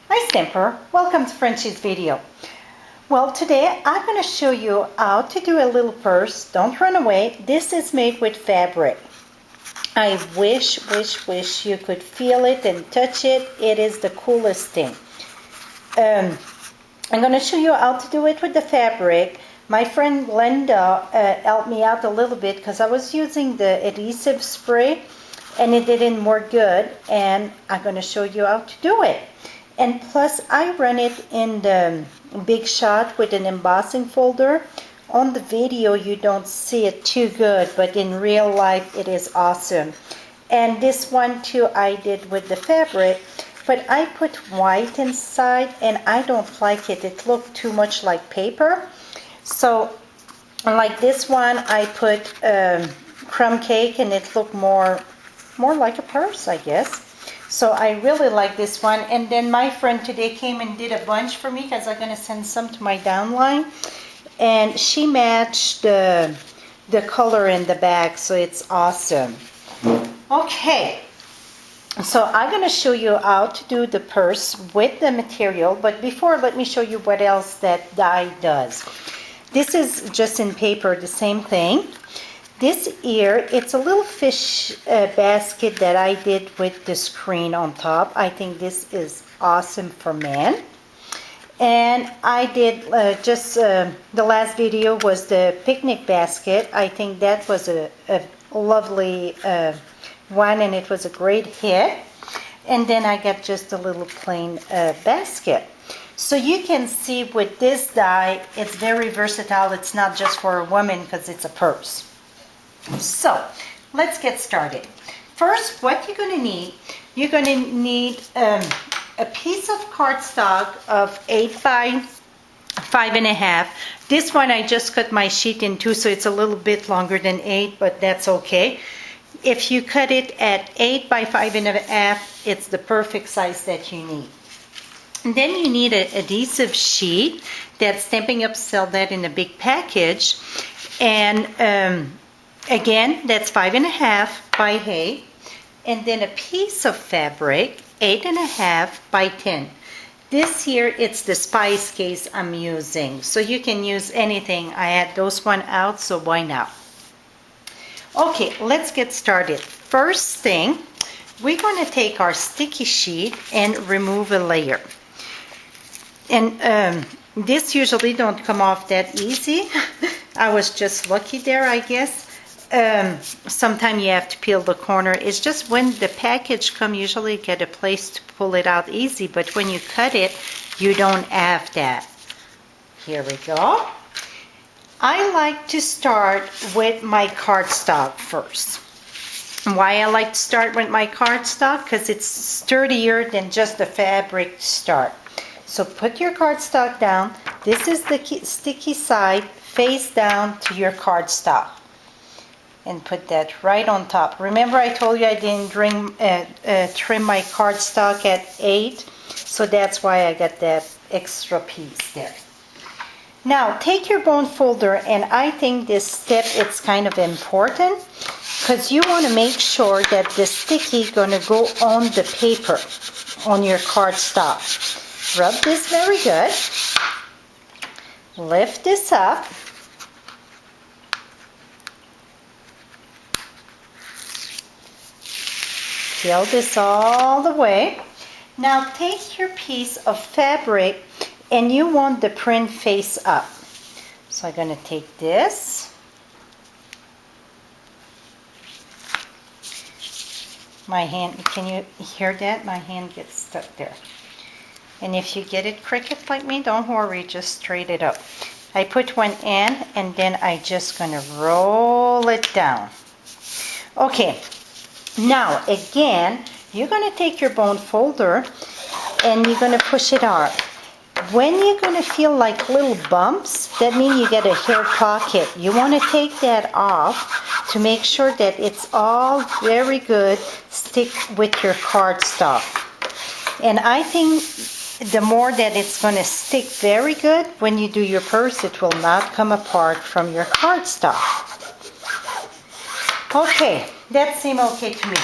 Hi Stamper, welcome to Frenchie's video. Well, today I'm going to show you how to do a little purse. Don't run away. This is made with fabric. I wish you could feel it and touch it. It is the coolest thing. I'm going to show you how to do it with the fabric. My friend Glenda helped me out a little bit because I was using the adhesive spray and it didn't work good, and I'm going to show you how to do it. And plus I run it in the Big Shot with an embossing folder. On the video you don't see it too good, but in real life it is awesome. And this one too I did with the fabric, but I put white inside and I don't like it. It looked too much like paper. So like this one I put crumb cake and it looked more like a purse, I guess. So I really like this one. And then my friend today came and did a bunch for me because I'm going to send some to my downline. And she matched the color in the back, so it's awesome. Okay, so I'm going to show you how to do the purse with the material. But before, let me show you what else that die does. This is just in paper, the same thing. This here, it's a little fish basket that I did with the screen on top. I think this is awesome for men. And I did the last video was the picnic basket. I think that was a lovely one, and it was a great hit. And then I got just a little plain basket. So you can see with this die, it's very versatile. It's not just for a woman because it's a purse. So let's get started. First, what you're going to need a piece of cardstock of 8 by 5.5. This one I just cut my sheet in two, so it's a little bit longer than 8, but that's okay. If you cut it at 8 by 5.5, it's the perfect size that you need. And then you need an adhesive sheet that Stampin'Up sell that in a big package. And again, that's 5.5 by 8. And then a piece of fabric, 8.5 by 10. This here, it's the spice case I'm using. So you can use anything. I had those one out, so why not? Okay, let's get started. First thing, we're going to take our sticky sheet and remove a layer. And this usually don't come off that easy. I was just lucky there, I guess. Sometimes you have to peel the corner. It's just when the package comes, usually get a place to pull it out easy, but when you cut it, you don't have that. Here we go. I like to start with my cardstock first. Why I like to start with my cardstock? Because it's sturdier than just the fabric to start. So put your cardstock down. This is the sticky side, face down to your cardstock. And put that right on top. Remember I told you I didn't trim my cardstock at 8, so that's why I got that extra piece there. Now take your bone folder, and I think this step is kind of important because you want to make sure that the sticky gonna go on the paper, on your cardstock. Rub this very good. Lift this up. Peel this all the way. Now take your piece of fabric and you want the print face up. So I'm going to take this. My hand, can you hear that? My hand gets stuck there. And if you get it crooked like me, don't worry, just straight it up. I put one in and then I just going to roll it down. Okay. Now, again, you're going to take your bone folder and you're going to push it out. When you're going to feel like little bumps, that means you get a hair pocket. You want to take that off to make sure that it's all very good, stick with your cardstock. And I think the more that it's going to stick very good, when you do your purse, it will not come apart from your cardstock. Okay, that seemed okay to me.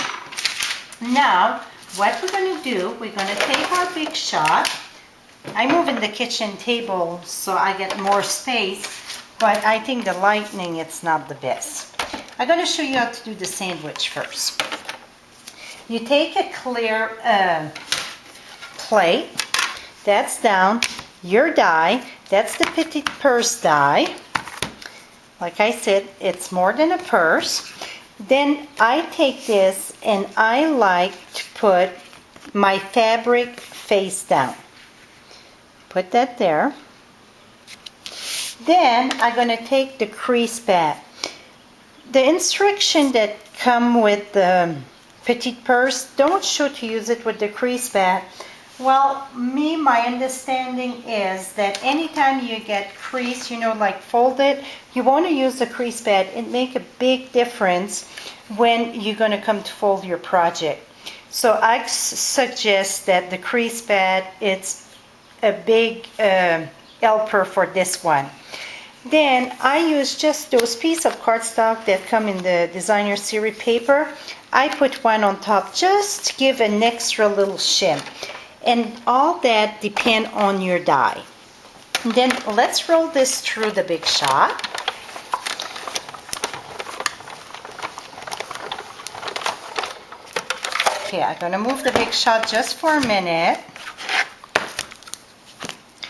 Now, what we're going to do, we're going to take our big shot. I'm moving the kitchen table so I get more space, but I think the lighting, it's not the best. I'm going to show you how to do the sandwich first. You take a clear plate, that's down, your die, that's the Petite purse die. Like I said, it's more than a purse. Then I take this and I like to put my fabric face down. Put that there. Then I'm going to take the crease pad. The instruction that come with the Petite purse don't show to use it with the crease pad. Well, my understanding is that anytime you get crease, like folded, you want to use the crease pad. It make a big difference when you're going to come to fold your project. So I suggest that the crease pad, it's a big helper for this one. Then I use just those pieces of cardstock that come in the designer series paper. I put one on top just to give an extra little shim. And all that depend on your die. Then let's roll this through the big shot. Okay, I'm going to move the big shot just for a minute.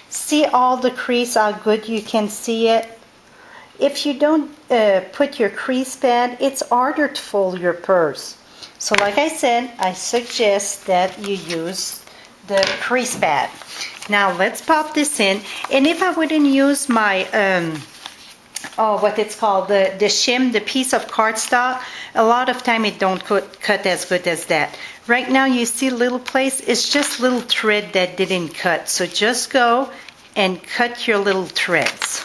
See all the crease, how good you can see it. If you don't put your crease pad, it's harder to fold your purse. So like I said, I suggest that you use the crease pad. Now let's pop this in. And if I wouldn't use my, what it's called, the shim, the piece of cardstock, a lot of time it don't cut as good as that. Right now you see little place, it's just little thread that didn't cut. So just go and cut your little threads.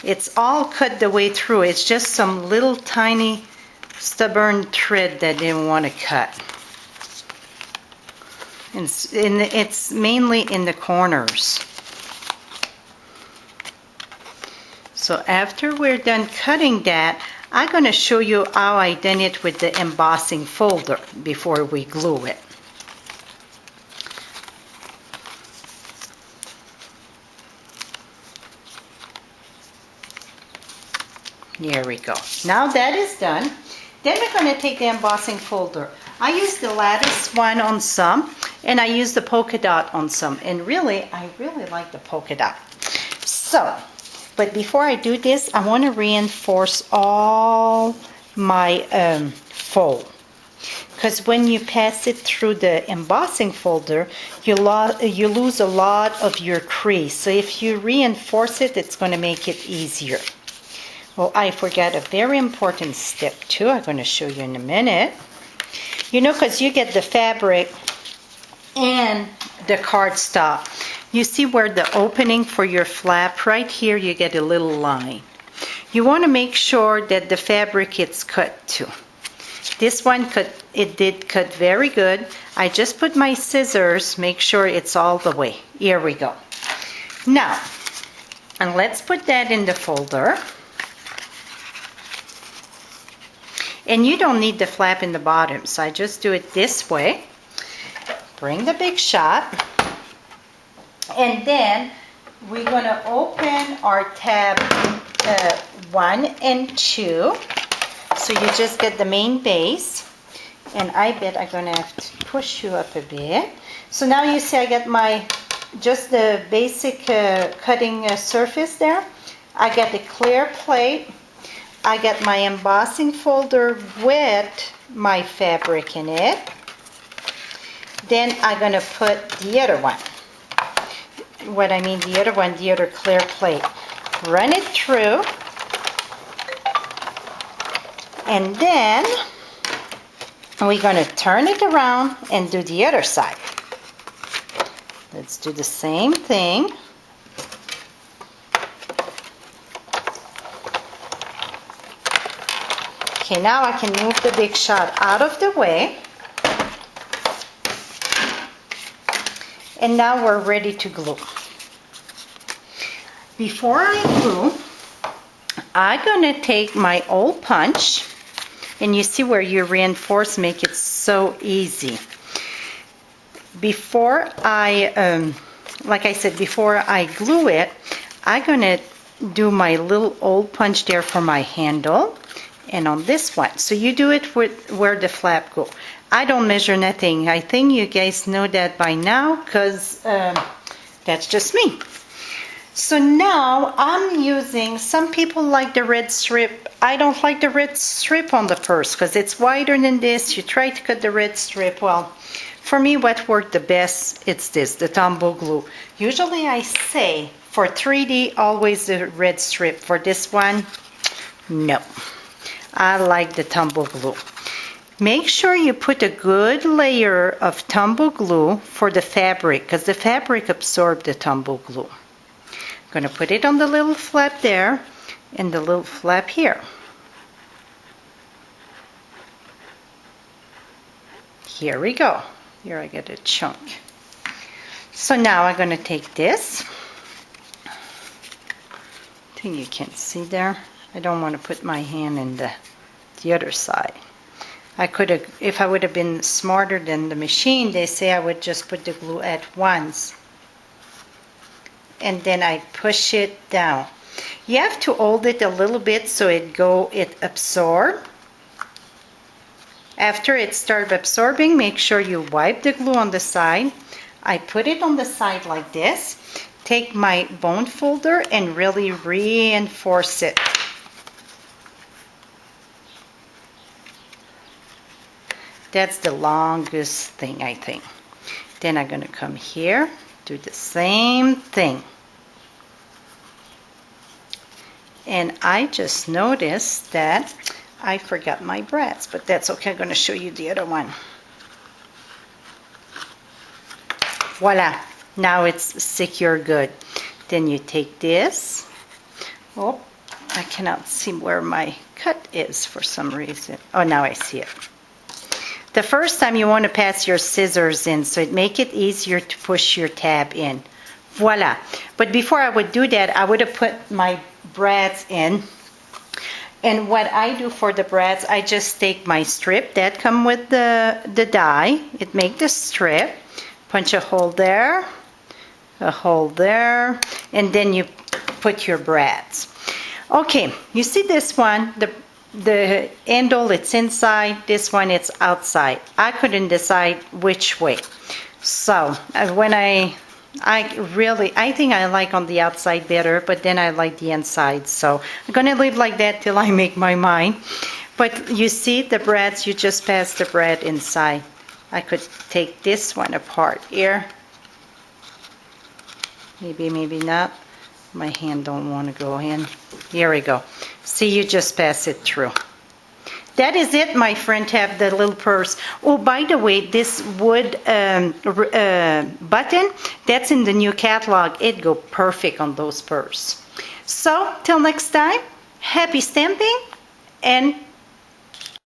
It's all cut the way through. It's just some little tiny stubborn thread that didn't want to cut. And it's mainly in the corners. So after we're done cutting that, I'm going to show you how I done it with the embossing folder before we glue it. Here we go. Now that is done. Then we're going to take the embossing folder. I use the lattice one on some, and I use the polka dot on some. And I really like the polka dot. So, but before I do this, I want to reinforce all my fold. Because when you pass it through the embossing folder, you lose a lot of your crease. So if you reinforce it, it's going to make it easier. Well, I forgot a very important step too. I'm going to show you in a minute. Because you get the fabric and the cardstock. You see where the opening for your flap, right here, you get a little line. You want to make sure that the fabric is cut too. This one did cut very good. I just put my scissors, make sure it's all the way. Here we go. Now, and let's put that in the folder. And you don't need the flap in the bottom, so I just do it this way. Bring the big shot. And then we're going to open our tab 1 and 2. So you just get the main base. And I bet I'm going to have to push you up a bit. So now you see I get just the basic cutting surface there. I got the clear plate. I got my embossing folder with my fabric in it. Then I'm going to put the other one. The other clear plate. Run it through. And then we're going to turn it around and do the other side. Let's do the same thing. Okay, now I can move the big shot out of the way. And now we're ready to glue. Before I glue, I'm going to take my old punch, and you see where you reinforce, make it so easy. before I, like I said, before I glue it, I'm gonna do my little old punch there for my handle, and on this one. So you do it with where the flap go. I don't measure nothing. I think you guys know that by now, because that's just me. So now I'm using, some people like the red strip. I don't like the red strip on the purse because it's wider than this. You try to cut the red strip. Well, for me, what worked the best, it's this, the Tombow glue. Usually I say for 3D, always the red strip. For this one, no. I like the Tombow glue. Make sure you put a good layer of Tombow glue for the fabric because the fabric absorbs the Tombow glue. I'm going to put it on the little flap there and the little flap here. Here we go. Here I get a chunk. So now I'm going to take this. I think you can see there. I don't want to put my hand in the other side. I could have, if I would have been smarter than the machine, they say I would just put the glue at once. And then I push it down. You have to hold it a little bit so it absorb. After it starts absorbing, make sure you wipe the glue on the side. I put it on the side like this. Take my bone folder and really reinforce it. That's the longest thing, I think. Then I'm going to come here, do the same thing. And I just noticed that I forgot my brads, but that's okay. I'm going to show you the other one. Voila. Now it's secure good. Then you take this. Oh, I cannot see where my cut is for some reason. Oh, now I see it. The first time you want to pass your scissors in, so it make it easier to push your tab in. Voila. But before I would do that, I would have put my brads in. And what I do for the brads, I just take my strip that come with the die. It make the strip. Punch a hole there, and then you put your brads. Okay, you see this one, the handle, it's inside. This one, it's outside. I couldn't decide which way. So when I think I like on the outside better, but then I like the inside. So I'm going to leave like that till I make my mind. But you see the brads, you just pass the brad inside. I could take this one apart here. Maybe not. My hand don't want to go in. Here we go. See, you just pass it through. That is it, my friend, to have the little purse. Oh, by the way, this wood button, that's in the new catalog. It go perfect on those purses. So, till next time, happy stamping and